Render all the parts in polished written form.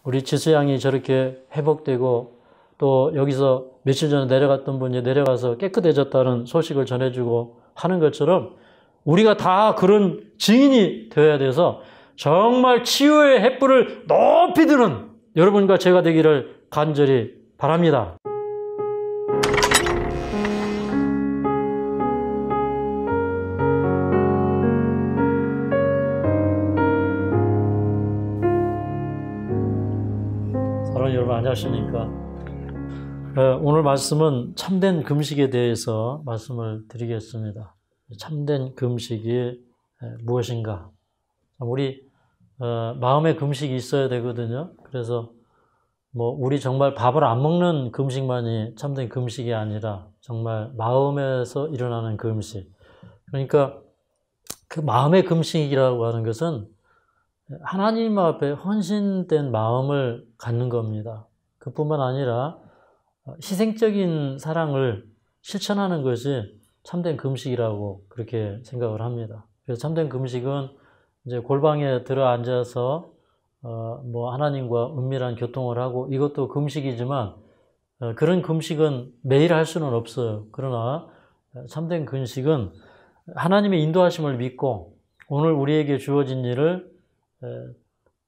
우리 지수양이 저렇게 회복되고 또 여기서 며칠 전에 내려갔던 분이 내려가서 깨끗해졌다는 소식을 전해주고 하는 것처럼 우리가 다 그런 증인이 되어야 돼서 정말 치유의 횃불을 높이 드는 여러분과 제가 되기를 간절히 바랍니다. 사랑하는 여러분, 안녕하십니까? 오늘 말씀은 참된 금식에 대해서 말씀을 드리겠습니다. 참된 금식이 무엇인가? 우리 마음의 금식이 있어야 되거든요. 그래서 우리 정말 밥을 안 먹는 금식만이 참된 금식이 아니라 정말 마음에서 일어나는 금식. 그러니까 그 마음의 금식이라고 하는 것은 하나님 앞에 헌신된 마음을 갖는 겁니다. 그뿐만 아니라 희생적인 사랑을 실천하는 것이 참된 금식이라고 그렇게 생각을 합니다. 그래서 참된 금식은 이제 골방에 들어 앉아서 하나님과 은밀한 교통을 하고 이것도 금식이지만 그런 금식은 매일 할 수는 없어요. 그러나 참된 금식은 하나님의 인도하심을 믿고 오늘 우리에게 주어진 일을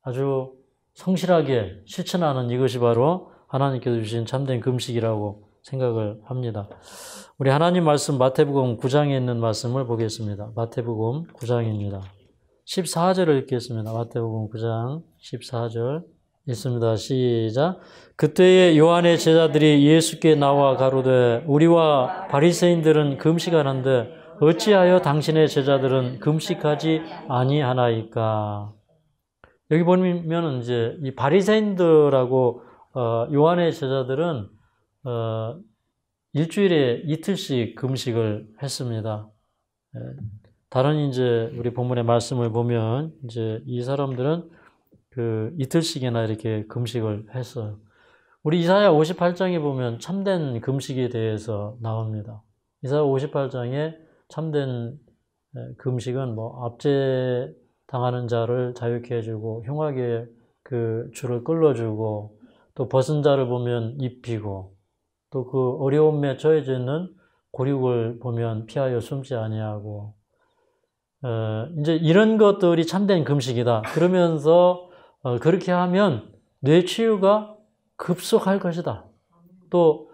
아주 성실하게 실천하는 이것이 바로 하나님께서 주신 참된 금식이라고 생각을 합니다. 우리 하나님 말씀 마태복음 9장에 있는 말씀을 보겠습니다. 마태복음 9장입니다. 14절을 읽겠습니다. 마태복음 9장 14절 읽습니다. 시작. 그때에 요한의 제자들이 예수께 나와 가로되 우리와 바리새인들은 금식하는데 어찌하여 당신의 제자들은 금식하지 아니하나이까? 여기 보면 이제 이 바리새인들하고 요한의 제자들은 일주일에 이틀씩 금식을 했습니다. 다른 이제 우리 본문의 말씀을 보면 이제 이 사람들은 그 이틀씩이나 이렇게 금식을 했어요. 우리 이사야 58장에 보면 참된 금식에 대해서 나옵니다. 이사야 58장에 참된 금식은 압제 당하는 자를 자유케 해주고 흉하게 그 줄을 끌어주고 또 벗은 자를 보면 입히고 또 그 어려움에 처해져 있는 고륙을 보면 피하여 숨지 아니하고 이제 이런 것들이 참된 금식이다. 그러면서 그렇게 하면 뇌 치유가 급속할 것이다. 또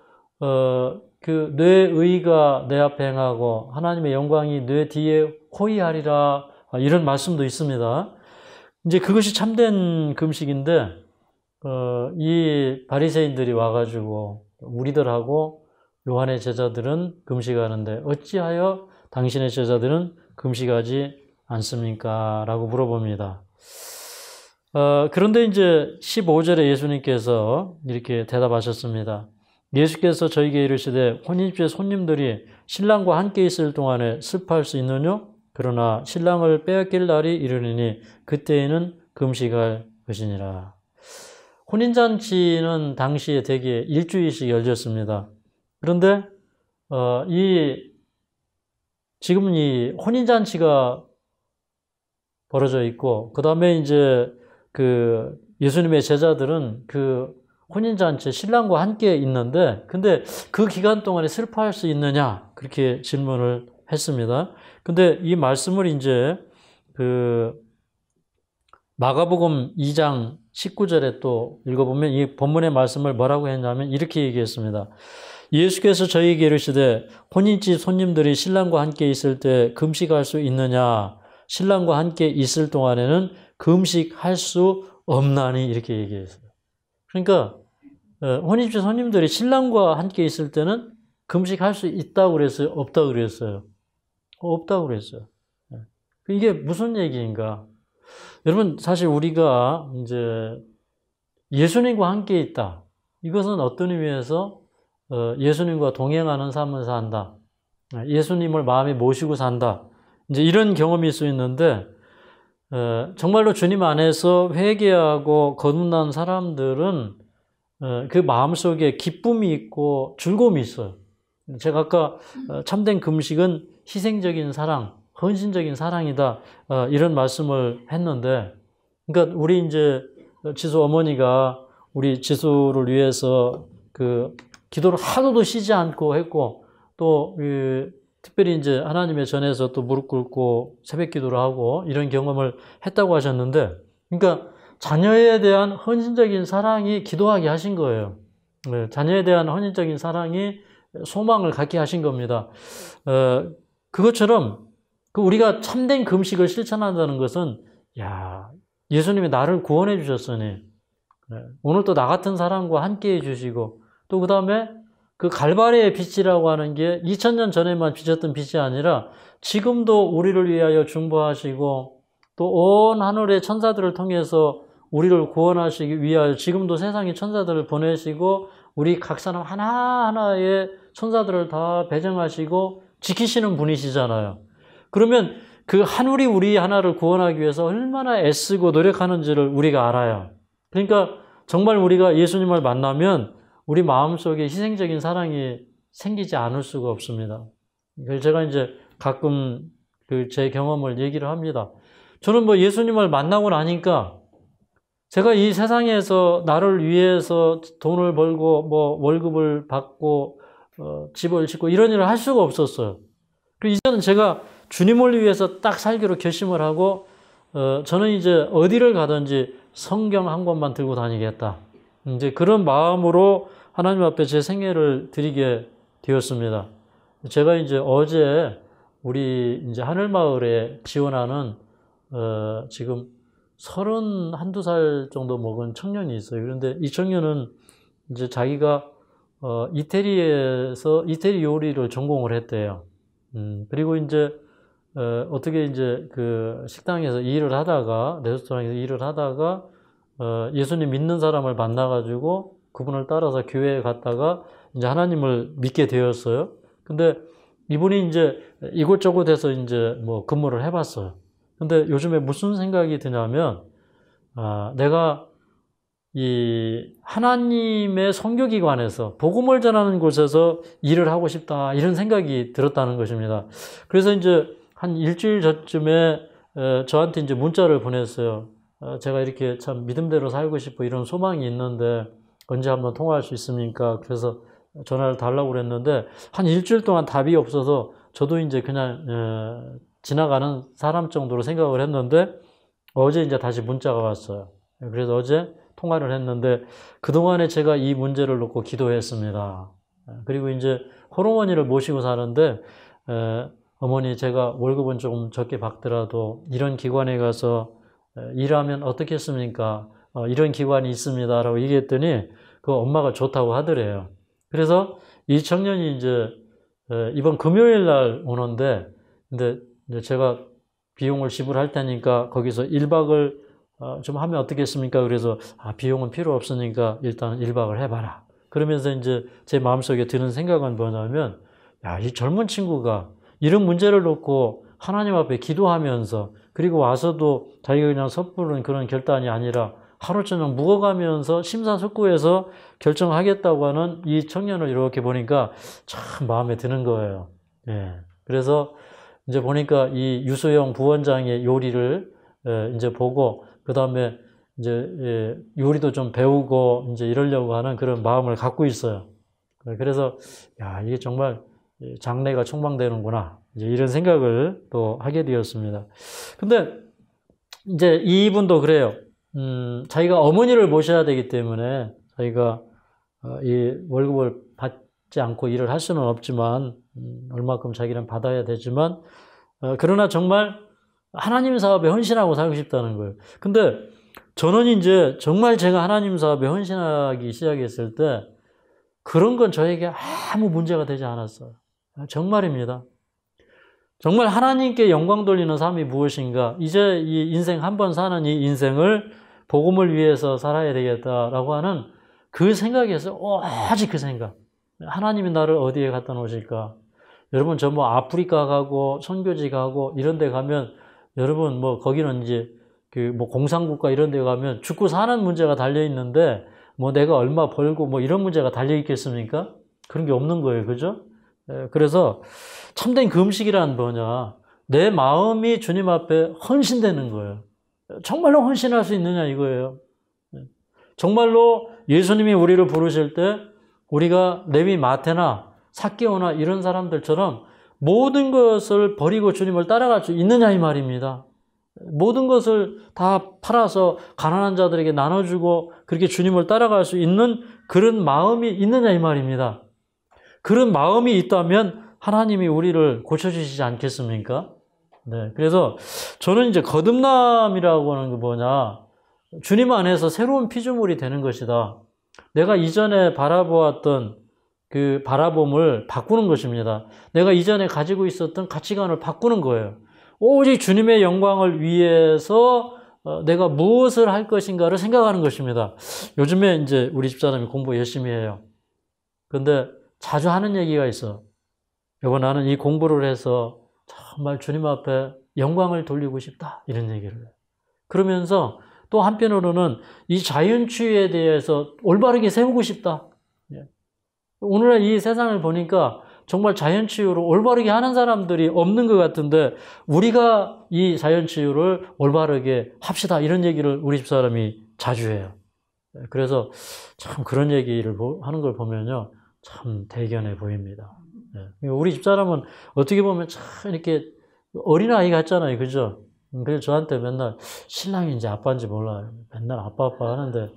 그 뇌의가 내 앞에 행하고 하나님의 영광이 뇌 뒤에 호위하리라. 이런 말씀도 있습니다. 이제 그것이 참된 금식인데 이 바리새인들이 와가지고 우리들하고 요한의 제자들은 금식하는데 어찌하여 당신의 제자들은 금식하지 않습니까? 라고 물어봅니다. 그런데 이제 15절에 예수님께서 이렇게 대답하셨습니다. 예수께서 저에게 이르시되 혼인집에 손님들이 신랑과 함께 있을 동안에 슬퍼할 수 있느냐? 그러나 신랑을 빼앗길 날이 이르리니 그때에는 금식할 것이니라. 혼인잔치는 당시에 대개 일주일씩 열렸습니다. 그런데 지금은 이 혼인잔치가 벌어져 있고 그 다음에 이제 그 예수님의 제자들은 그 혼인잔치에 신랑과 함께 있는데 근데 그 기간 동안에 슬퍼할 수 있느냐 그렇게 질문을 했습니다. 근데 이 말씀을 이제 그 마가복음 2장 19절에 또 읽어보면 이 본문의 말씀을 뭐라고 했냐면 이렇게 얘기했습니다. 예수께서 저희에게 이르시되 혼인집 손님들이 신랑과 함께 있을 때 금식할 수 있느냐? 신랑과 함께 있을 동안에는 금식할 수 없나니 이렇게 얘기했어요. 그러니까 혼인집 손님들이 신랑과 함께 있을 때는 금식할 수 있다고 그랬어요? 없다고 그랬어요? 없다고 그랬어요. 이게 무슨 얘기인가? 여러분, 사실 우리가 이제 예수님과 함께 있다. 이것은 어떤 의미에서 예수님과 동행하는 삶을 산다. 예수님을 마음에 모시고 산다. 이제 이런 경험일 수 있는데, 정말로 주님 안에서 회개하고 거듭난 사람들은 그 마음속에 기쁨이 있고 즐거움이 있어요. 제가 아까 참된 금식은 희생적인 사랑, 헌신적인 사랑이다. 이런 말씀을 했는데, 그러니까 우리 이제 지수 어머니가 우리 지수를 위해서 그 기도를 하루도 쉬지 않고 했고, 또 특별히 이제 하나님의 전에서 또 무릎 꿇고 새벽 기도를 하고 이런 경험을 했다고 하셨는데, 그러니까 자녀에 대한 헌신적인 사랑이 기도하게 하신 거예요. 자녀에 대한 헌신적인 사랑이 소망을 갖게 하신 겁니다. 그것처럼 우리가 참된 금식을 실천한다는 것은, 야, 예수님이 나를 구원해 주셨으니 오늘 또 나 같은 사람과 함께 해주시고, 또 그 다음에 그 갈바리의 빛이라고 하는 게 2000년 전에만 비쳤던 빛이 아니라 지금도 우리를 위하여 중보하시고 또 온 하늘의 천사들을 통해서 우리를 구원하시기 위하여 지금도 세상의 천사들을 보내시고 우리 각 사람 하나하나의 천사들을 다 배정하시고 지키시는 분이시잖아요. 그러면 그 하늘이 우리 하나를 구원하기 위해서 얼마나 애쓰고 노력하는지를 우리가 알아요. 그러니까 정말 우리가 예수님을 만나면 우리 마음속에 희생적인 사랑이 생기지 않을 수가 없습니다. 그래서 제가 이제 가끔 제 경험을 얘기를 합니다. 저는 뭐 예수님을 만나고 나니까 제가 이 세상에서 나를 위해서 돈을 벌고 뭐 월급을 받고 집을 짓고 이런 일을 할 수가 없었어요. 그리고 이제는 제가 주님을 위해서 딱 살기로 결심을 하고 저는 이제 어디를 가든지 성경 한 권만 들고 다니겠다. 이제 그런 마음으로 하나님 앞에 제 생애를 드리게 되었습니다. 제가 이제 어제 우리 이제 하늘마을에 지원하는 지금 31~2살 정도 먹은 청년이 있어요. 그런데 이 청년은 이제 자기가 이태리 요리를 전공을 했대요. 그리고 이제 어떻게 이제 그 식당에서 일을 하다가, 레스토랑에서 일을 하다가 예수님 믿는 사람을 만나가지고 그분을 따라서 교회에 갔다가 이제 하나님을 믿게 되었어요. 근데 이분이 이제 이곳저곳에서 이제 뭐 근무를 해봤어요. 근데 요즘에 무슨 생각이 드냐면, 내가 이 하나님의 선교기관에서 복음을 전하는 곳에서 일을 하고 싶다, 이런 생각이 들었다는 것입니다. 그래서 이제 한 일주일 전쯤에 저한테 이제 문자를 보냈어요. 제가 이렇게 참 믿음대로 살고 싶고 이런 소망이 있는데 언제 한번 통화할 수 있습니까? 그래서 전화를 달라고 그랬는데 한 일주일 동안 답이 없어서 저도 이제 그냥 지나가는 사람 정도로 생각을 했는데 어제 이제 다시 문자가 왔어요. 그래서 어제 통화를 했는데 그동안에 제가 이 문제를 놓고 기도했습니다. 그리고 이제 홀어머니를 모시고 사는데 어머니, 제가 월급은 조금 적게 받더라도 이런 기관에 가서 일하면 어떻겠습니까? 이런 기관이 있습니다. 라고 얘기했더니 그 엄마가 좋다고 하더래요. 그래서 이 청년이 이제 이번 금요일 날 오는데, 근데 이제 제가 비용을 지불할 테니까 거기서 1박을 좀 하면 어떻겠습니까? 그래서 비용은 필요 없으니까 일단 1박을 해봐라. 그러면서 이제 제 마음속에 드는 생각은 뭐냐면, 야, 이 젊은 친구가 이런 문제를 놓고 하나님 앞에 기도하면서, 그리고 와서도 자기가 그냥 섣부른 그런 결단이 아니라 하루 저녁 묵어가면서 심사숙고해서 결정하겠다고 하는 이 청년을 이렇게 보니까 참 마음에 드는 거예요. 예. 그래서 이제 보니까 이 유소영 부원장의 요리를 이제 보고, 그 다음에 이제 요리도 좀 배우고 이제 이러려고 하는 그런 마음을 갖고 있어요. 그래서 야, 이게 정말 장래가 촉망되는구나, 이제 이런 생각을 또 하게 되었습니다. 근데 이제 이분도 그래요. 자기가 어머니를 모셔야 되기 때문에 자기가 이 월급을 받지 않고 일을 할 수는 없지만 얼마큼 자기는 받아야 되지만 그러나 정말 하나님 사업에 헌신하고 살고 싶다는 거예요. 근데 저는 이제 정말 제가 하나님 사업에 헌신하기 시작했을 때 그런 건 저에게 아무 문제가 되지 않았어요. 정말입니다. 정말 하나님께 영광 돌리는 삶이 무엇인가, 이제 이 인생 한 번 사는 이 인생을 복음을 위해서 살아야 되겠다라고 하는 그 생각에서 오직 그 생각. 하나님이 나를 어디에 갖다 놓으실까? 여러분, 저 뭐 아프리카 가고 선교지 가고 이런 데 가면 여러분 뭐 거기는 이제 그 뭐 공산국가 이런 데 가면 죽고 사는 문제가 달려 있는데 뭐 내가 얼마 벌고 뭐 이런 문제가 달려 있겠습니까? 그런 게 없는 거예요. 그죠? 그래서 참된 금식이란 뭐냐? 내 마음이 주님 앞에 헌신되는 거예요. 정말로 헌신할 수 있느냐 이거예요. 정말로 예수님이 우리를 부르실 때 우리가 레위 마태나 삭개오나 이런 사람들처럼 모든 것을 버리고 주님을 따라갈 수 있느냐 이 말입니다. 모든 것을 다 팔아서 가난한 자들에게 나눠주고 그렇게 주님을 따라갈 수 있는 그런 마음이 있느냐 이 말입니다. 그런 마음이 있다면 하나님이 우리를 고쳐주시지 않겠습니까? 네, 그래서 저는 이제 거듭남이라고 하는 게 뭐냐, 주님 안에서 새로운 피조물이 되는 것이다. 내가 이전에 바라보았던 그 바라봄을 바꾸는 것입니다. 내가 이전에 가지고 있었던 가치관을 바꾸는 거예요. 오직 주님의 영광을 위해서 내가 무엇을 할 것인가를 생각하는 것입니다. 요즘에 이제 우리 집사람이 공부 열심히 해요. 그런데 자주 하는 얘기가 있어. 여보, 나는 이 공부를 해서 정말 주님 앞에 영광을 돌리고 싶다. 이런 얘기를 해요. 그러면서 또 한편으로는 이 자연주의에 대해서 올바르게 세우고 싶다. 오늘날 이 세상을 보니까 정말 자연치유를 올바르게 하는 사람들이 없는 것 같은데 우리가 이 자연치유를 올바르게 합시다. 이런 얘기를 우리 집사람이 자주 해요. 그래서 참 그런 얘기를 하는 걸 보면요. 참 대견해 보입니다. 우리 집사람은 어떻게 보면 참 이렇게 어린아이 같잖아요. 그죠? 그래서 저한테 맨날 신랑이 이제 아빠인지 몰라요. 맨날 아빠 하는데.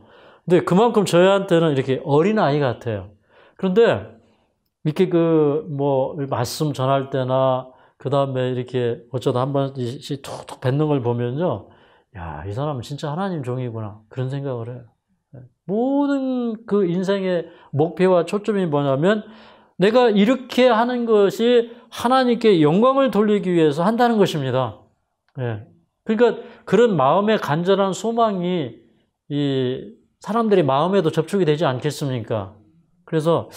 근데 그만큼 저희한테는 이렇게 어린아이 같아요. 그런데 이렇게 말씀 전할 때나 그 다음에 이렇게 어쩌다 한 번씩 툭툭 뱉는 걸 보면요. 야, 이 사람은 진짜 하나님 종이구나. 그런 생각을 해요. 모든 그 인생의 목표와 초점이 뭐냐면 내가 이렇게 하는 것이 하나님께 영광을 돌리기 위해서 한다는 것입니다. 그러니까 그런 마음의 간절한 소망이 이 사람들의 마음에도 접촉이 되지 않겠습니까? 그래서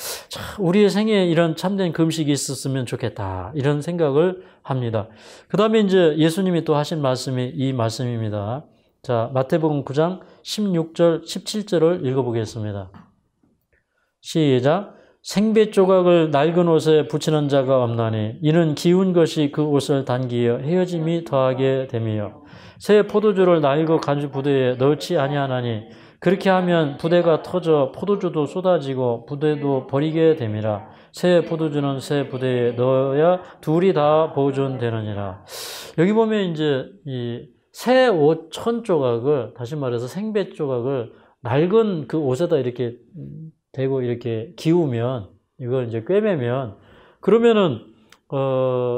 우리의 생애에 이런 참된 금식이 있었으면 좋겠다. 이런 생각을 합니다. 그 다음에 이제 예수님이 또 하신 말씀이 이 말씀입니다. 자, 마태복음 9장 16절, 17절을 읽어보겠습니다. 시작. 생배 조각을 낡은 옷에 붙이는 자가 없나니 이는 기운 것이 그 옷을 당기어 헤어짐이 더하게 됨이요. 새 포도주를 낡은 가죽 부대에 넣지 아니하나니 그렇게 하면 부대가 터져 포도주도 쏟아지고 부대도 버리게 됨이라. 새 포도주는 새 부대에 넣어야 둘이 다 보존되느니라. 여기 보면 이제 이 새 옷 천 조각을, 다시 말해서 생배 조각을 낡은 그 옷에다 이렇게 대고 이렇게 기우면, 이걸 이제 꿰매면, 그러면은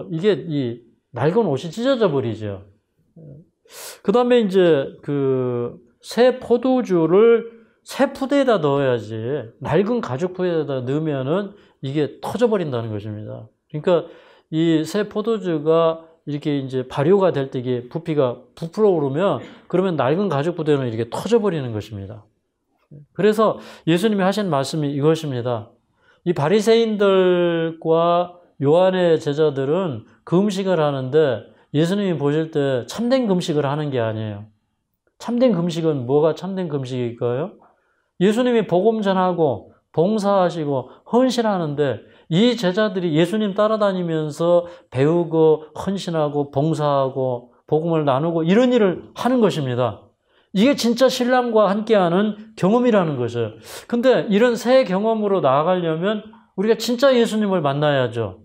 이게 이 낡은 옷이 찢어져 버리죠. 그 다음에 이제 그 새 포도주를 새 푸대에다 넣어야지, 낡은 가죽 푸대에다 넣으면은 이게 터져버린다는 것입니다. 그러니까 이 새 포도주가 이렇게 이제 발효가 될 때 이게 부피가 부풀어 오르면 그러면 낡은 가죽 푸대는 이렇게 터져버리는 것입니다. 그래서 예수님이 하신 말씀이 이것입니다. 이 바리새인들과 요한의 제자들은 금식을 하는데 예수님이 보실 때 참된 금식을 하는 게 아니에요. 참된 금식은 뭐가 참된 금식일까요? 예수님이 복음 전하고 봉사하시고 헌신하는데 이 제자들이 예수님 따라다니면서 배우고 헌신하고 봉사하고 복음을 나누고 이런 일을 하는 것입니다. 이게 진짜 신랑과 함께하는 경험이라는 거죠. 근데 이런 새 경험으로 나아가려면 우리가 진짜 예수님을 만나야죠.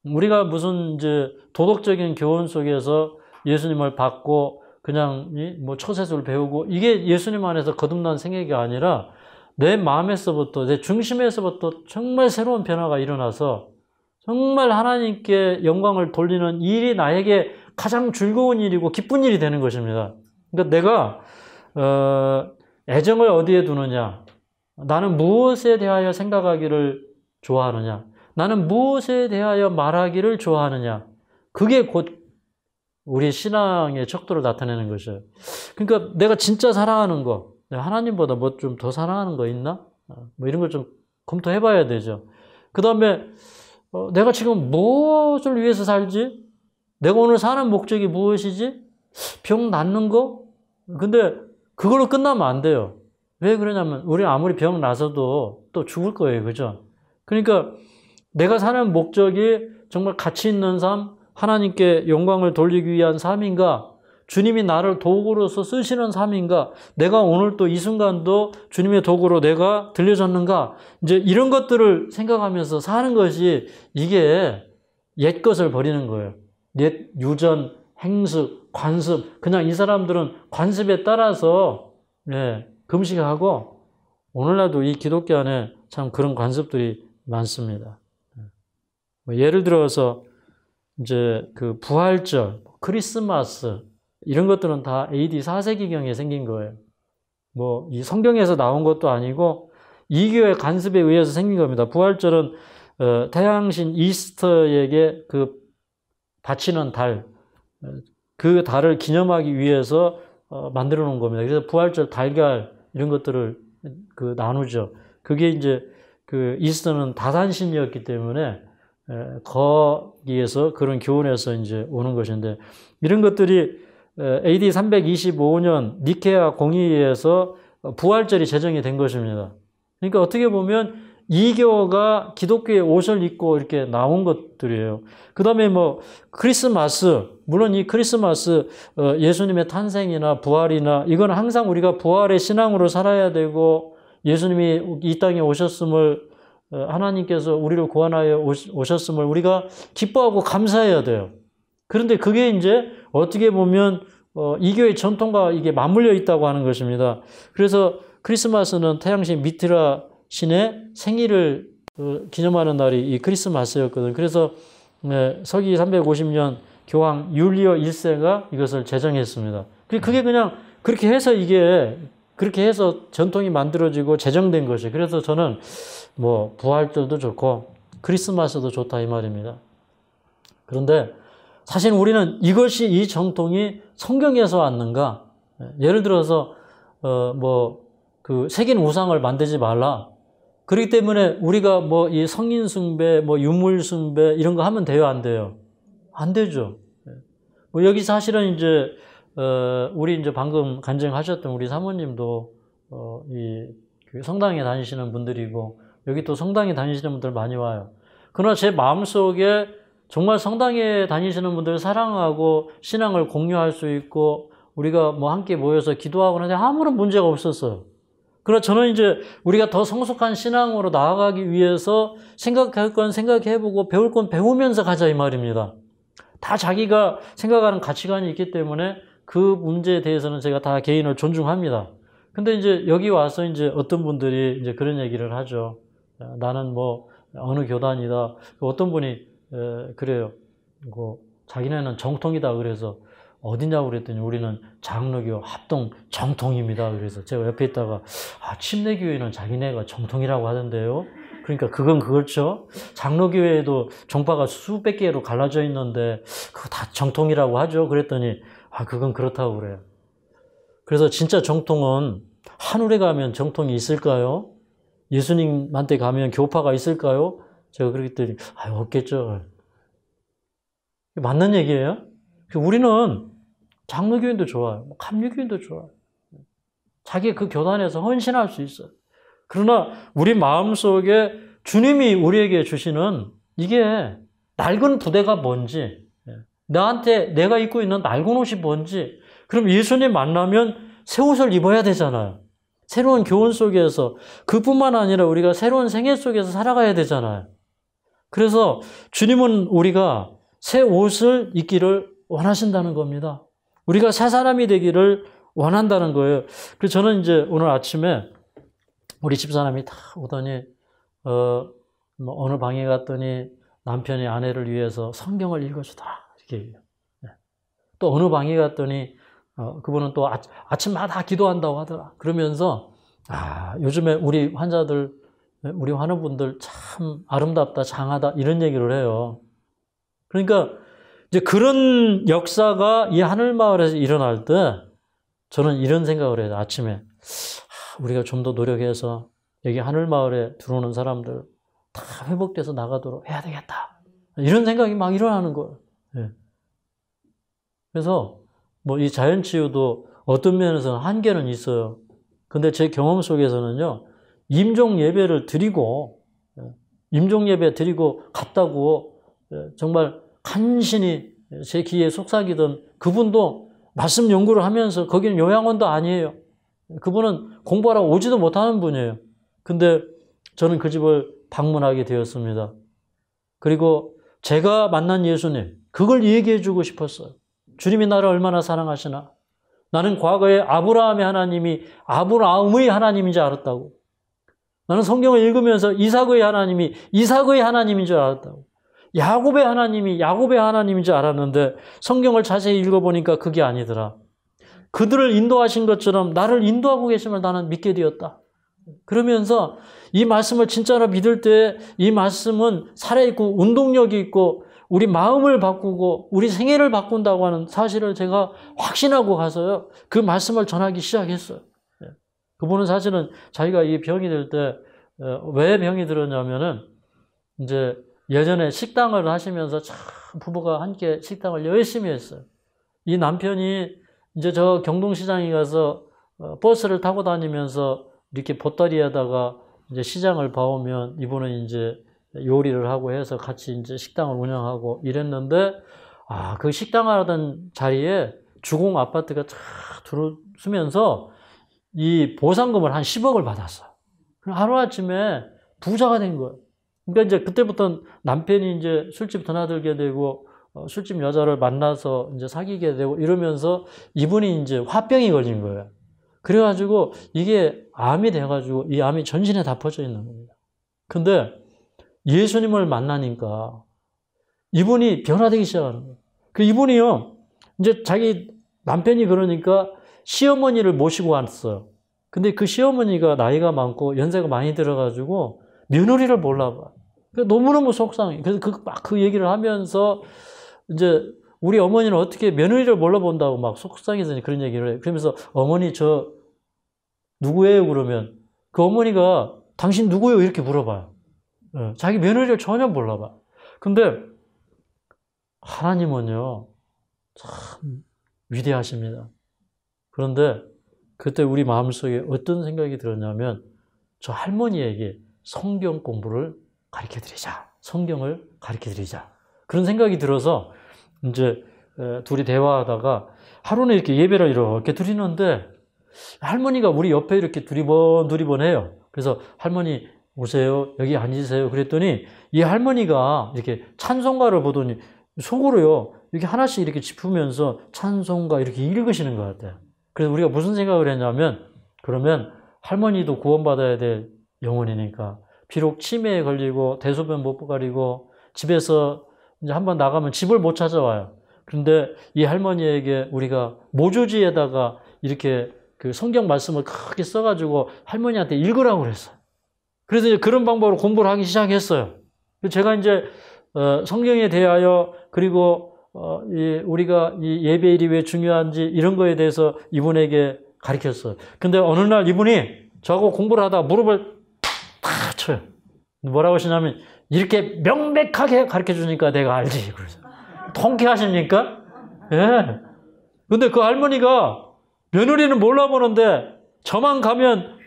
우리가 무슨 이제 도덕적인 교훈 속에서 예수님을 받고 그냥 뭐 처세술 배우고 이게 예수님 안에서 거듭난 생애가 아니라 내 마음에서부터, 내 중심에서부터 정말 새로운 변화가 일어나서 정말 하나님께 영광을 돌리는 일이 나에게 가장 즐거운 일이고 기쁜 일이 되는 것입니다. 그러니까 내가 애정을 어디에 두느냐, 나는 무엇에 대하여 생각하기를 좋아하느냐, 나는 무엇에 대하여 말하기를 좋아하느냐, 그게 곧 우리 신앙의 척도를 나타내는 것이에요. 그러니까 내가 진짜 사랑하는 거, 하나님보다 뭐 좀 더 사랑하는 거 있나? 뭐 이런 걸 좀 검토해 봐야 되죠. 그 다음에 내가 지금 무엇을 위해서 살지? 내가 오늘 사는 목적이 무엇이지? 병 낫는 거? 근데 그걸로 끝나면 안 돼요. 왜 그러냐면 우리 아무리 병 나서도 또 죽을 거예요. 그죠? 그러니까 내가 사는 목적이 정말 가치 있는 삶, 하나님께 영광을 돌리기 위한 삶인가? 주님이 나를 도구로서 쓰시는 삶인가? 내가 오늘 또 이 순간도 주님의 도구로 내가 들려졌는가? 이제 이런 것들을 생각하면서 사는 것이 이게 옛 것을 버리는 거예요. 옛 유전, 행습, 관습. 그냥 이 사람들은 관습에 따라서 금식하고 오늘날도 이 기독교 안에 참 그런 관습들이 많습니다. 예를 들어서 이제 그 부활절, 크리스마스 이런 것들은 다 AD 4세기경에 생긴 거예요. 뭐 이 성경에서 나온 것도 아니고 이교의 관습에 의해서 생긴 겁니다. 부활절은 태양신 이스터에게 그 바치는 달, 그 달을 기념하기 위해서 만들어 놓은 겁니다. 그래서 부활절 달걀 이런 것들을 그 나누죠. 그게 이제 그 이스터는 다산신이었기 때문에 거기에서 그런 교훈에서 이제 오는 것인데 이런 것들이 AD 325년 니케아 공의회에서 부활절이 제정이 된 것입니다. 그러니까 어떻게 보면 이교가 기독교의 옷을 입고 이렇게 나온 것들이에요. 그 다음에 뭐 크리스마스, 물론 이 크리스마스 예수님의 탄생이나 부활이나 이건 항상 우리가 부활의 신앙으로 살아야 되고 예수님이 이 땅에 오셨음을 하나님께서 우리를 구원하여 오셨음을 우리가 기뻐하고 감사해야 돼요. 그런데 그게 이제 어떻게 보면 이교의 전통과 이게 맞물려 있다고 하는 것입니다. 그래서 크리스마스는 태양신 미트라 신의 생일을 기념하는 날이 이 크리스마스였거든요. 그래서 서기 350년 교황 율리오 1세가 이것을 제정했습니다. 그게 그냥 그렇게 해서 이게 그렇게 해서 전통이 만들어지고 제정된 것이에요. 그래서 저는 뭐 부활절도 좋고 크리스마스도 좋다 이 말입니다. 그런데 사실 우리는 이것이 이 전통이 성경에서 왔는가? 예를 들어서 뭐 그 새긴 우상을 만들지 말라. 그렇기 때문에 우리가 뭐 이 성인 숭배, 뭐 유물 숭배 이런 거 하면 돼요, 안 돼요? 안 되죠. 뭐 여기 사실은 이제 우리 이제 방금 간증하셨던 우리 사모님도 이 성당에 다니시는 분들이고 여기 또 성당에 다니시는 분들 많이 와요. 그러나 제 마음속에 정말 성당에 다니시는 분들을 사랑하고 신앙을 공유할 수 있고 우리가 뭐 함께 모여서 기도하고 하는데 아무런 문제가 없었어요. 그러나 저는 이제 우리가 더 성숙한 신앙으로 나아가기 위해서 생각할 건 생각해보고 배울 건 배우면서 가자 이 말입니다. 다 자기가 생각하는 가치관이 있기 때문에 그 문제에 대해서는 제가 다 개인을 존중합니다. 근데 이제 여기 와서 이제 어떤 분들이 이제 그런 얘기를 하죠. 나는 뭐 어느 교단이다. 어떤 분이 그래요. 뭐 자기네는 정통이다 그래서 어디냐고 그랬더니 우리는 장로교 합동 정통입니다. 그래서 제가 옆에 있다가 침례교회는 자기네가 정통이라고 하던데요. 그러니까 그건 그렇죠. 장로교회에도 종파가 수백 개로 갈라져 있는데 그거 다 정통이라고 하죠. 그랬더니 그건 그렇다고 그래요. 그래서 진짜 정통은 하늘에 가면 정통이 있을까요? 예수님한테 가면 교파가 있을까요? 제가 그랬더니 없겠죠. 맞는 얘기예요. 우리는 장로교인도 좋아요. 감리교인도 좋아요. 자기 그 교단에서 헌신할 수 있어요. 그러나 우리 마음속에 주님이 우리에게 주시는 이게 낡은 부대가 뭔지, 나한테 내가 입고 있는 낡은 옷이 뭔지, 그럼 예수님 만나면 새 옷을 입어야 되잖아요. 새로운 교훈 속에서 그뿐만 아니라 우리가 새로운 생애 속에서 살아가야 되잖아요. 그래서 주님은 우리가 새 옷을 입기를 원하신다는 겁니다. 우리가 새 사람이 되기를 원한다는 거예요. 그래서 저는 이제 오늘 아침에 우리 집사람이 다 오더니 뭐 어느 방에 갔더니 남편이 아내를 위해서 성경을 읽어주더라 이렇게 얘기해요. 또 어느 방에 갔더니 그분은 또 아침마다 기도한다고 하더라. 그러면서 요즘에 우리 환자들, 우리 환우분들 참 아름답다, 장하다 이런 얘기를 해요. 그러니까 이제 그런 역사가 이 하늘마을에서 일어날 때 저는 이런 생각을 해요. 아침에 우리가 좀 더 노력해서 여기 하늘마을에 들어오는 사람들 다 회복돼서 나가도록 해야 되겠다. 이런 생각이 막 일어나는 거예요. 그래서 뭐 이 자연치유도 어떤 면에서는 한계는 있어요. 근데 제 경험 속에서는요, 임종 예배 드리고 갔다고 정말 간신히 제 귀에 속삭이던 그분도 말씀 연구를 하면서 거기는 요양원도 아니에요. 그분은 공부하라고 오지도 못하는 분이에요. 근데 저는 그 집을 방문하게 되었습니다. 그리고 제가 만난 예수님, 그걸 얘기해 주고 싶었어요. 주님이 나를 얼마나 사랑하시나. 나는 과거에 아브라함의 하나님이 아브라함의 하나님인 줄 알았다고. 나는 성경을 읽으면서 이삭의 하나님이 이삭의 하나님인 줄 알았다고. 야곱의 하나님이 야곱의 하나님인 줄 알았는데 성경을 자세히 읽어보니까 그게 아니더라. 그들을 인도하신 것처럼 나를 인도하고 계심을 나는 믿게 되었다. 그러면서 이 말씀을 진짜로 믿을 때 이 말씀은 살아있고 운동력이 있고 우리 마음을 바꾸고 우리 생애를 바꾼다고 하는 사실을 제가 확신하고 가서요. 그 말씀을 전하기 시작했어요. 그분은 사실은 자기가 이 병이 들 때 왜 병이 들었냐면은 이제 예전에 식당을 하시면서 참 부부가 함께 식당을 열심히 했어요. 이 남편이 이제 저 경동시장에 가서 버스를 타고 다니면서 이렇게 보따리에다가 이제 시장을 봐오면 이분은 이제 요리를 하고 해서 같이 이제 식당을 운영하고 이랬는데 그 식당 하던 자리에 주공 아파트가 쫙 들어서면서 이 보상금을 한 10억을 받았어. 하루아침에 부자가 된 거예요. 그러니까 이제 그때부터 남편이 이제 술집 드나들게 되고 술집 여자를 만나서 이제 사귀게 되고 이러면서 이분이 이제 화병이 걸린 거예요. 그래가지고 이게 암이 돼가지고 이 암이 전신에 다 퍼져 있는 겁니다. 근데 예수님을 만나니까 이분이 변화되기 시작하는 거예요. 그 이분이요, 이제 자기 남편이 그러니까 시어머니를 모시고 왔어요. 근데 그 시어머니가 나이가 많고 연세가 많이 들어가지고 며느리를 몰라봐. 너무너무 속상해. 그래서 그 얘기를 하면서 이제 우리 어머니는 어떻게 며느리를 몰라본다고 막 속상해서 그런 얘기를 해. 그러면서 어머니 저 누구예요? 그러면 그 어머니가 당신 누구예요? 이렇게 물어봐요. 자기 며느리를 전혀 몰라봐. 근데 하나님은요 참 위대하십니다. 그런데 그때 우리 마음속에 어떤 생각이 들었냐면 저 할머니에게 성경 공부를 가르쳐드리자. 성경을 가르쳐드리자. 그런 생각이 들어서 이제 둘이 대화하다가 하루는 이렇게 예배를 이렇게 드리는데 할머니가 우리 옆에 이렇게 두리번 해요. 그래서 할머니 오세요. 여기 앉으세요. 그랬더니 이 할머니가 이렇게 찬송가를 보더니 속으로요. 이렇게 하나씩 이렇게 짚으면서 찬송가 이렇게 읽으시는 것 같아요. 그래서 우리가 무슨 생각을 했냐면 그러면 할머니도 구원받아야 될 영혼이니까 비록 치매에 걸리고 대소변 못 가리고 집에서 이제 한번 나가면 집을 못 찾아와요. 그런데 이 할머니에게 우리가 모주지에다가 이렇게 그 성경 말씀을 크게 써가지고 할머니한테 읽으라고 그랬어요. 그래서 이제 그런 방법으로 공부를 하기 시작했어요. 제가 이제 성경에 대하여 그리고 우리가 이 예배일이 왜 중요한지 이런 거에 대해서 이분에게 가르쳤어요. 근데 어느 날 이분이 저하고 공부를 하다가 무릎을 탁 쳐요. 뭐라고 하시냐면 이렇게 명백하게 가르쳐 주니까 내가 알지. 그래서 통쾌하십니까? 예. 근데 그 할머니가 며느리는 몰라보는데 저만 가면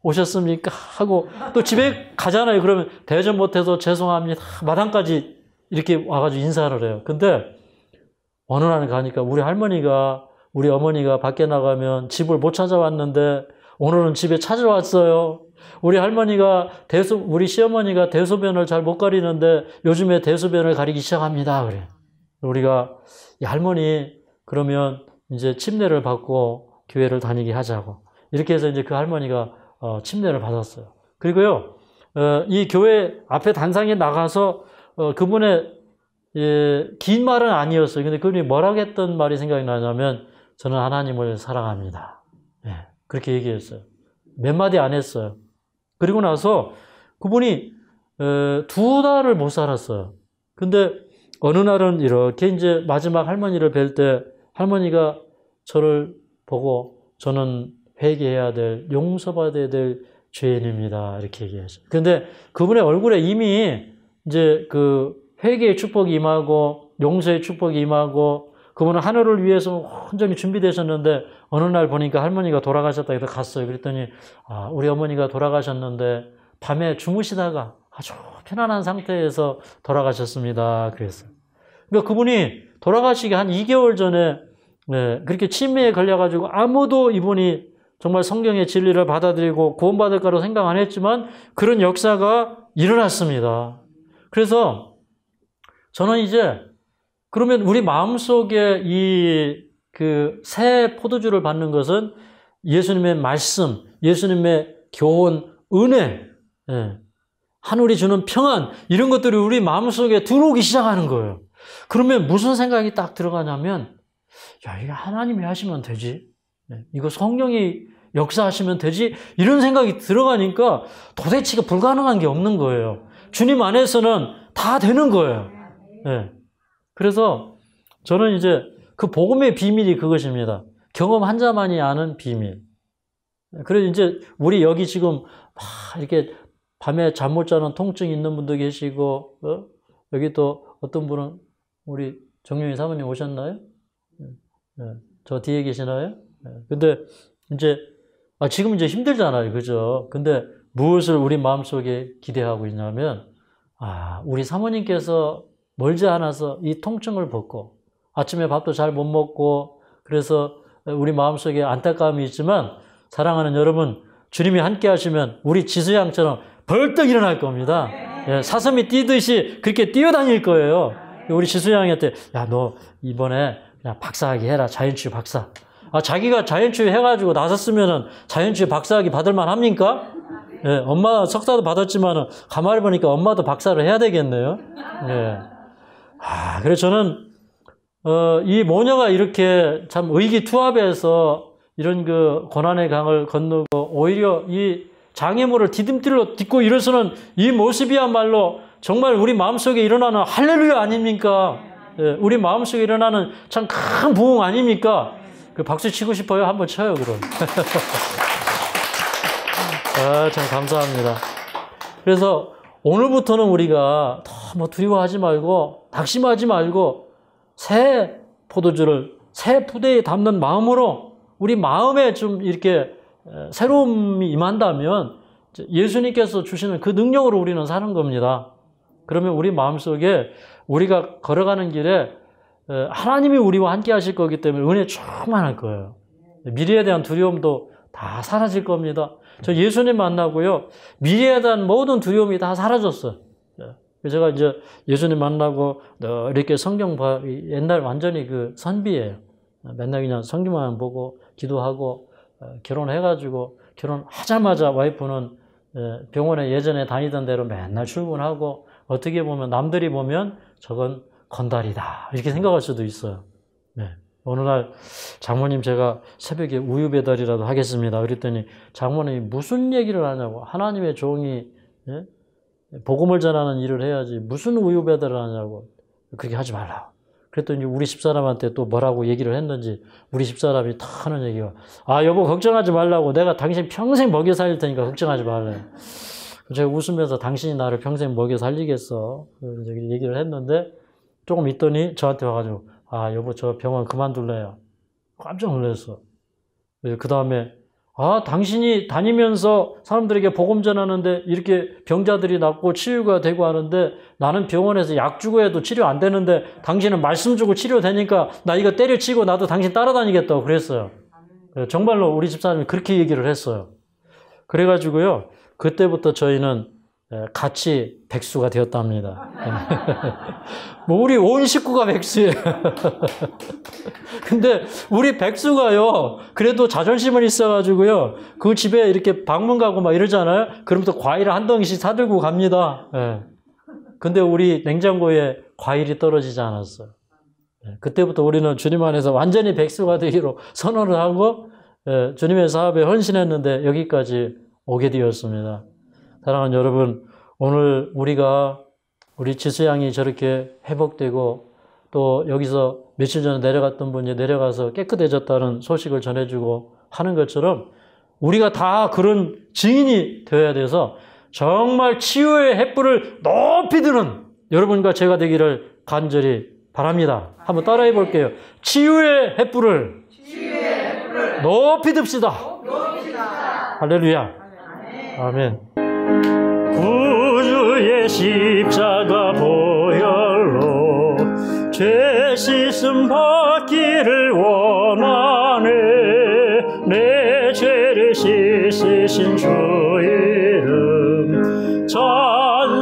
오셨습니까? 하고 또 집에 가잖아요. 그러면 대접 못해서 죄송합니다. 마당까지 이렇게 와가지고 인사를 해요. 근데 어느 날 가니까 우리 어머니가 밖에 나가면 집을 못 찾아왔는데 오늘은 집에 찾아왔어요. 우리 시어머니가 대소변을 잘 못 가리는데 요즘에 대소변을 가리기 시작합니다. 그래. 우리가 이 할머니 그러면 이제 침례를 받고 교회를 다니게 하자고. 이렇게 해서 이제 그 할머니가 침례를 받았어요. 그리고요, 이 교회 앞에 단상에 나가서 그분의 긴 말은 아니었어요. 근데 그분이 뭐라고 했던 말이 생각이 나냐면 저는 하나님을 사랑합니다. 그렇게 얘기했어요. 몇 마디 안 했어요. 그리고 나서 그분이 2달을 못 살았어요. 근데 어느 날은 이렇게 이제 마지막 할머니를 뵐 때 할머니가 저를 보고 저는 회개해야 될, 용서받아야 될 죄인입니다. 이렇게 얘기했어요. 근데 그분의 얼굴에 이미 이제 그 회개의 축복이 임하고 용서의 축복이 임하고 그분은 하늘을 위해서 온전히 준비되셨는데 어느 날 보니까 할머니가 돌아가셨다 해서 갔어요. 그랬더니 우리 어머니가 돌아가셨는데 밤에 주무시다가 아주 편안한 상태에서 돌아가셨습니다. 그랬어요. 그러니까 그분이 돌아가시기 한 2개월 전에 네, 그렇게 치매에 걸려가지고 아무도 이분이 정말 성경의 진리를 받아들이고 구원받을 거라고 생각 안 했지만 그런 역사가 일어났습니다. 그래서 저는 이제 그러면 우리 마음속에 그 새 포도주를 받는 것은 예수님의 말씀, 예수님의 교훈, 은혜, 예, 하늘이 주는 평안, 이런 것들이 우리 마음속에 들어오기 시작하는 거예요. 그러면 무슨 생각이 딱 들어가냐면, 야, 이거 하나님이 하시면 되지. 예, 이거 성령이 역사하시면 되지. 이런 생각이 들어가니까 도대체가 불가능한 게 없는 거예요. 주님 안에서는 다 되는 거예요. 예. 그래서 저는 이제 그 복음의 비밀이 그것입니다. 경험 한 자만이 아는 비밀. 그래서 이제 우리 여기 지금 이렇게 밤에 잠 못 자는 통증이 있는 분도 계시고, 여기 또 어떤 분은 우리 정용희 사모님 오셨나요? 저 뒤에 계시나요? 근데 이제 지금 이제 힘들잖아요, 그죠? 근데 무엇을 우리 마음속에 기대하고 있냐면, 우리 사모님께서 멀지 않아서 이 통증을 벗고 아침에 밥도 잘 못 먹고 그래서 우리 마음속에 안타까움이 있지만 사랑하는 여러분, 주님이 함께 하시면 우리 지수양처럼 벌떡 일어날 겁니다. 예, 사슴이 뛰듯이 그렇게 뛰어다닐 거예요. 우리 지수양한테 야, 너 이번에 그냥 박사학위 해라. 자연치유 박사. 자기가 자연치유 해가지고 나섰으면은 자연치유 박사학위 받을 만 합니까? 예, 엄마 석사도 받았지만은 가만히 보니까 엄마도 박사를 해야 되겠네요. 예. 그래서 저는 이 모녀가 이렇게 참 의기투합해서 이런 그 고난의 강을 건너고 오히려 이 장애물을 디딤돌로 딛고 일어서는 이 모습이야말로 정말 우리 마음속에 일어나는 할렐루야 아닙니까? 예, 우리 마음속에 일어나는 참 큰 부흥 아닙니까? 그 박수 치고 싶어요? 한번 쳐요, 그럼. 참 감사합니다. 그래서 오늘부터는 우리가 너무 두려워하지 말고 낙심하지 말고 새 포도주를 새 푸대에 담는 마음으로 우리 마음에 좀 이렇게 새로움이 임한다면 예수님께서 주시는 그 능력으로 우리는 사는 겁니다. 그러면 우리 마음속에 우리가 걸어가는 길에 하나님이 우리와 함께 하실 거기 때문에 은혜 충만할 거예요. 미래에 대한 두려움도 다 사라질 겁니다. 저 예수님 만나고요, 미래에 대한 모든 두려움이 다 사라졌어요. 제가 이제 예수님 만나고 이렇게 성경 옛날 완전히 그 선비예요. 맨날 그냥 성경만 보고 기도하고 결혼해가지고 결혼하자마자 와이프는 병원에 예전에 다니던 대로 맨날 출근하고 어떻게 보면 남들이 보면 저건 건달이다 이렇게 생각할 수도 있어요. 네. 어느 날 장모님 제가 새벽에 우유 배달이라도 하겠습니다. 그랬더니 장모님이 무슨 얘기를 하냐고. 하나님의 종이 복음을 전하는 일을 해야지 무슨 우유 배달을 하냐고. 그렇게 하지 말라. 그랬더니 우리 집사람한테 또 뭐라고 얘기를 했는지 우리 집사람이 다 하는 얘기가 여보 걱정하지 말라고. 내가 당신 평생 먹여 살릴 테니까 걱정하지 말래. 제가 웃으면서 당신이 나를 평생 먹여 살리겠어. 얘기를 했는데 조금 있더니 저한테 와가지고 여보 저 병원 그만둘래요. 깜짝 놀랐어. 그 다음에 당신이 다니면서 사람들에게 복음 전하는데 이렇게 병자들이 낫고 치유가 되고 하는데 나는 병원에서 약 주고 해도 치료 안 되는데 당신은 말씀 주고 치료되니까 나 이거 때려치고 나도 당신 따라다니겠다고 그랬어요. 정말로 우리 집사람이 그렇게 얘기를 했어요. 그래가지고요, 그때부터 저희는 같이 백수가 되었답니다. 우리 온 식구가 백수예요. 근데 우리 백수가요, 그래도 자존심은 있어가지고요, 그 집에 이렇게 방문 가고 막 이러잖아요. 그러면서 과일을 한 덩이씩 사들고 갑니다. 근데 우리 냉장고에 과일이 떨어지지 않았어요. 그때부터 우리는 주님 안에서 완전히 백수가 되기로 선언을 하고 주님의 사업에 헌신했는데 여기까지 오게 되었습니다. 사랑하는 여러분, 오늘 우리 지수양이 저렇게 회복되고 또 여기서 며칠 전에 내려갔던 분이 내려가서 깨끗해졌다는 소식을 전해주고 하는 것처럼 우리가 다 그런 증인이 되어야 돼서 정말 치유의 횃불을 높이 드는 여러분과 제가 되기를 간절히 바랍니다. 한번 따라해 볼게요. 치유의 횃불을 높이 듭시다. 할렐루야. 아멘. 구주의 십자가 보혈로 죄 씻음 받기를 원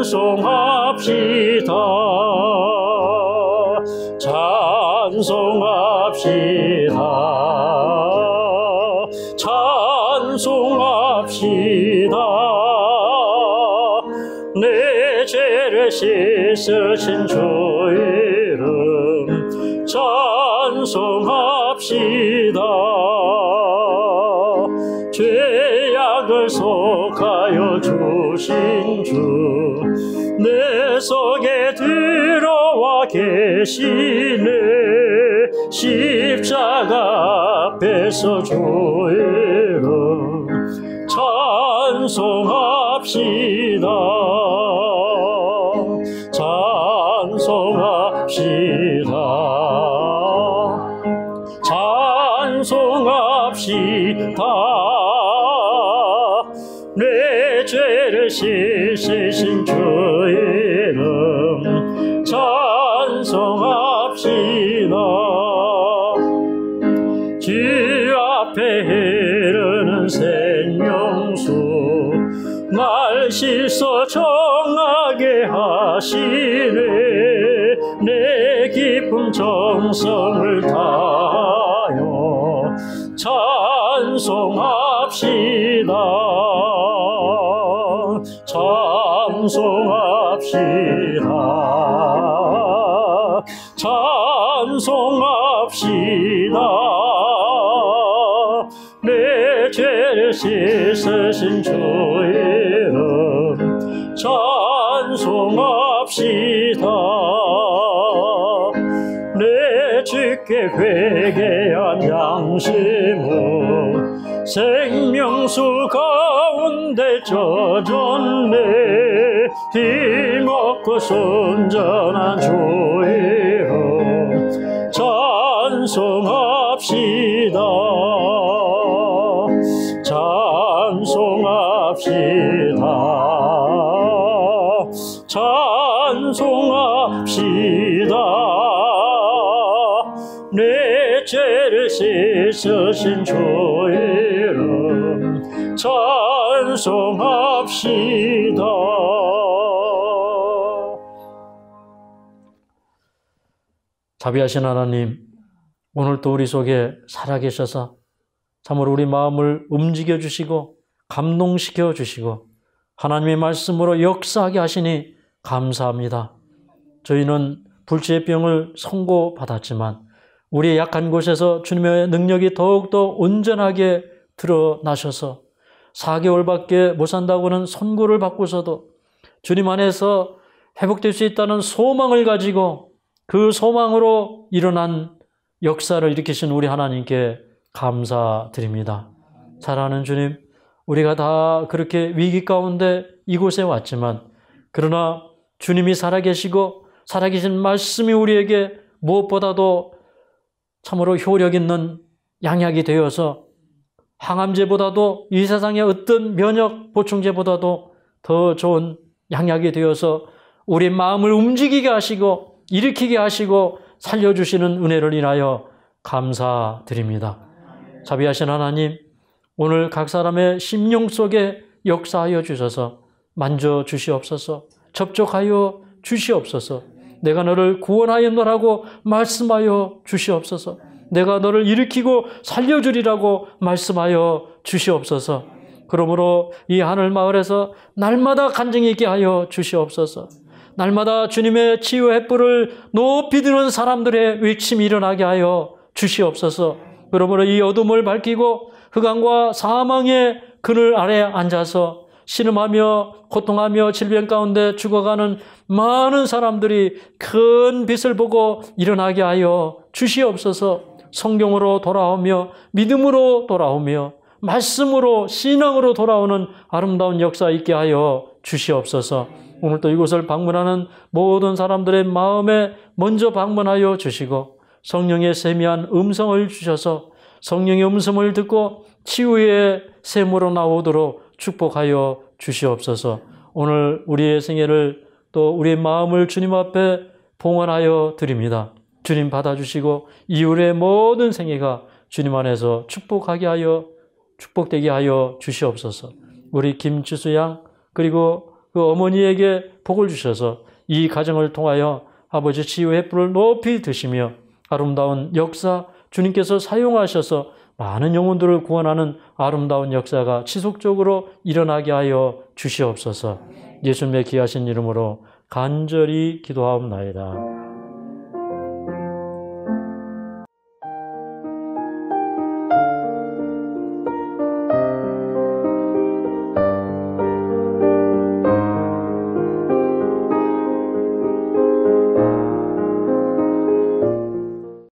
찬송합시다. 찬송합시다. 찬송합시다. 내 죄를 씻으신 주 이름 찬송합시다. 죄악을 속하여 주신 주 내 속에 들어와 계시네. 십자가 앞에서 주 이름 찬송합시다. 찬송합시다. 찬송합시다. 내 죄를 씻으신 주 이름 찬송합시다. 주 앞에 흐르는 생명수 날 씻어 정하게 하시네. 내 기쁨 정성을 다하여 찬송합시다. 찬송합시다. 찬송합시다. 내 죄를 씻으신 주 이름 찬송합시다. 내 주께 회개한 양심은 생명수 가운데 젖었네. 힘없고 순전한 주 이름 찬송합시다. 찬송합시다. 찬송합시다. 내 죄를 씻으신 주 이름 찬송합시다. 자비하신 하나님, 오늘도 우리 속에 살아계셔서 참으로 우리 마음을 움직여 주시고 감동시켜 주시고 하나님의 말씀으로 역사하게 하시니 감사합니다. 저희는 불치의 병을 선고받았지만 우리의 약한 곳에서 주님의 능력이 더욱더 온전하게 드러나셔서 4개월밖에 못 산다고는 선고를 받고서도 주님 안에서 회복될 수 있다는 소망을 가지고 그 소망으로 일어난 역사를 일으키신 우리 하나님께 감사드립니다. 사랑하는 주님, 우리가 다 그렇게 위기 가운데 이곳에 왔지만 그러나 주님이 살아계시고 살아계신 말씀이 우리에게 무엇보다도 참으로 효력 있는 양약이 되어서 항암제보다도 이 세상의 어떤 면역 보충제보다도 더 좋은 양약이 되어서 우리 마음을 움직이게 하시고 일으키게 하시고 살려주시는 은혜를 인하여 감사드립니다. 자비하신 하나님, 오늘 각 사람의 심령 속에 역사하여 주셔서 만져주시옵소서. 접촉하여 주시옵소서. 내가 너를 구원하였노라고 말씀하여 주시옵소서. 내가 너를 일으키고 살려주리라고 말씀하여 주시옵소서. 그러므로 이 하늘마을에서 날마다 간증이 있게 하여 주시옵소서. 날마다 주님의 치유 햇불을 높이 드는 사람들의 외침이 일어나게 하여 주시옵소서. 그러므로 이 어둠을 밝히고 흑암과 사망의 그늘 아래 앉아서 신음하며 고통하며 질병 가운데 죽어가는 많은 사람들이 큰 빛을 보고 일어나게 하여 주시옵소서. 성경으로 돌아오며 믿음으로 돌아오며 말씀으로 신앙으로 돌아오는 아름다운 역사 있게 하여 주시옵소서. 오늘도 이곳을 방문하는 모든 사람들의 마음에 먼저 방문하여 주시고 성령의 세미한 음성을 주셔서 성령의 음성을 듣고 치유의 샘으로 나오도록 축복하여 주시옵소서. 오늘 우리의 생애를 또 우리의 마음을 주님 앞에 봉헌하여 드립니다. 주님 받아주시고 이후의 모든 생애가 주님 안에서 축복되게 하여 주시옵소서. 우리 김지수 양 그리고 그 어머니에게 복을 주셔서 이 가정을 통하여 아버지 치유의 뿔을 높이 드시며 아름다운 역사 주님께서 사용하셔서 많은 영혼들을 구원하는 아름다운 역사가 지속적으로 일어나게 하여 주시옵소서. 예수님의 귀하신 이름으로 간절히 기도하옵나이다.